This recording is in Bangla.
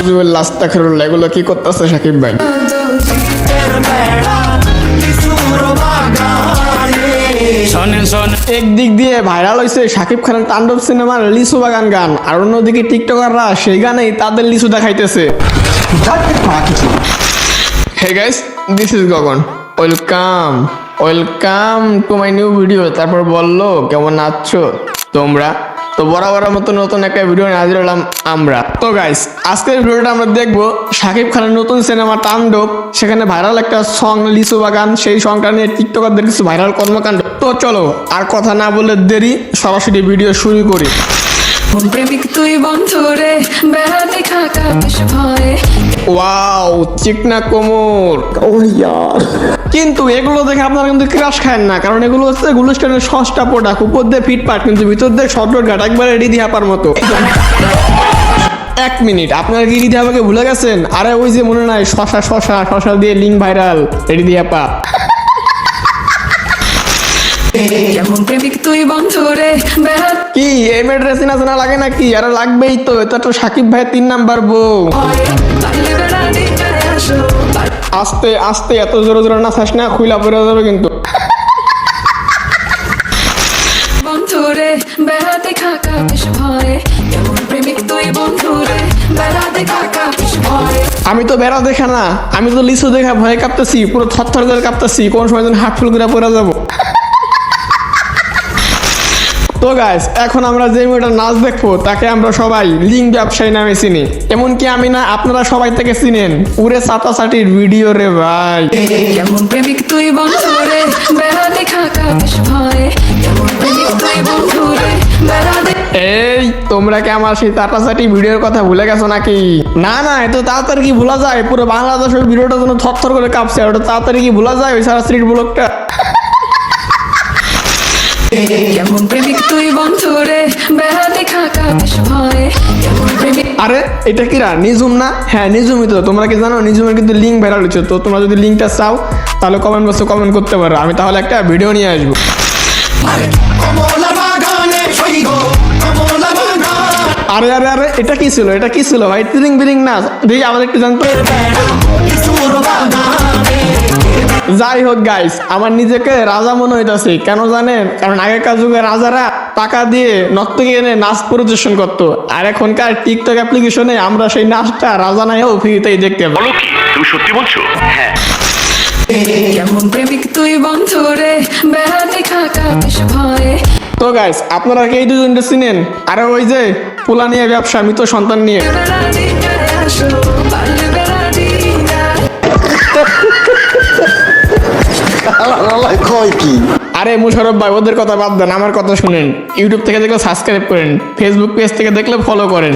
নাউজুবিল্লাহ আস্তাগফিরুল্লাহ, এগুলো কি করতেছে সাকিব ভাই? একদিক দিয়ে ভাইরাল হয়েছে শাকিব খানের তাণ্ডব সিনেমার লিচু বাগান গান, আর অন্যদিকে টিকটকাররা সেই গানেই তাদের লিচু দেখাইতেছে। Hey guys, this is Gagan, welcome to my new video. তারপর বললো কেমন আছো তোমরা? তো বরাবরের মতো নতুন একটা ভিডিও হাজির হলাম আমরা। তো গাইস, আজকের ভিডিওটা আমরা দেখবো শাকিব খানের নতুন সিনেমা তাণ্ডব, সেখানে ভাইরাল একটা সং লিচু বাগান, সেই সংটা নিয়ে টিকটকারদের কিছু ভাইরাল কর্মকাণ্ড। তো চলো আর কথা না বলে দেরি, সরাসরি ভিডিও শুরু করি। ওয়াও, চিকনা কোমর। কিন্তু এগুলো দেখে আপনারা কিন্তু ক্রাশ খায় না, কারণ এগুলো হচ্ছে গুলিস্তানের সস্তা প্রোডাক্ট, উপর দিয়ে ফিটপাট কিন্তু ভিতর দিয়ে শর্টর ঘাট, একবারে রিদি হাপার মতো। এক মিনিট, আপনারা কি রিদি হাপাকে ভুলে গেছেন? আরে ওই যে মনে নাই, শশা দিয়ে লিঙ্ক ভাইরাল রিদি হাপা। কি এই মেয়েটার চেনা চেনা লাগে নাকি? আরে লাগবেই তো, এটা তো সাকিব ভাইয়ের 3 নাম্বার বউ। আস্তে আস্তে, এত জোরে জোরে না চাস না, খুইলা পড়ে যাবে কিন্তু। আমি তো বেড়া দেখা না, আমি তো লিচু দেখা ভয়ে কাঁপতেছি, পুরো থরথর করে কাঁপতেছি, কোন সময় যেন হাট ফুল করে পড়ে যাবো। তো গাইস, এখন আমরা যে মেয়েটার নাচ দেখবো তাকে আমরা সবাই লিঙ্ক ব্যবসায়ী নামে চিনি। এমনকি আমি না, আপনারা সবাই থেকে চিনেন উড়ে চাটাচাটির ভিডিও রে ভাই। এই তোমরা কি আমার সেই চাটাচাটি ভিডিওর কথা ভুলে গেছো নাকি? না না, এত তাড়াতাড়ি কি ভোলা যায়? পুরো বাংলাদেশের ভিডিওটা যেন থরথর করে কাঁপছে, ওটা তাড়াতাড়ি কি ভোলা যায়? ওই সারা স্ট্রিট ব্লগটা। আরে এটা কিরা? নিজুম না? হ্যাঁ নিজুমই তো। তোমরা কি জানো নিজুমের কিন্তু লিঙ্ক ভাইরাল হচ্ছে? তো তোমরা যদি লিঙ্কটা চাও তাহলে কমেন্ট বক্সে কমেন্ট করতে পারো, আমি তাহলে একটা ভিডিও নিয়ে আসবো। আরে আরে আরে, এটা কি ছিল? এটা কি ছিল ভাই? তিরিং বিরিং না দেখি আমাদের একটু জানতো। যাই হোক গাইস, আমার নিজেকে রাজা মনে হইতেছে। কেন জানেন? কারণ আগেকার যুগে রাজারা টাকা দিয়ে নর্তকী এনে নাচ পরিদর্শন করতো, আর এখনকার টিকটক অ্যাপ্লিকেশনে আমরা সেই নাচটা রাজা নাইও ফ্রিতেই দেখতে পাই। বলো কি তুমি সত্যি বলছো? হ্যাঁ। তো গাইস, আপনারা কি এই দুজনকে চিনেন? আরে ওই যে পোলা নিয়ে ব্যবসা, মৃত সন্তান নিয়ে। আরে মুশারফ ভাই, ওদের কথা বাদ দেন, আমার কথা শুনেন। ইউটিউব থেকে দেখলে সাবস্ক্রাইব করেন, ফেসবুক পেজ থেকে দেখলে ফলো করেন।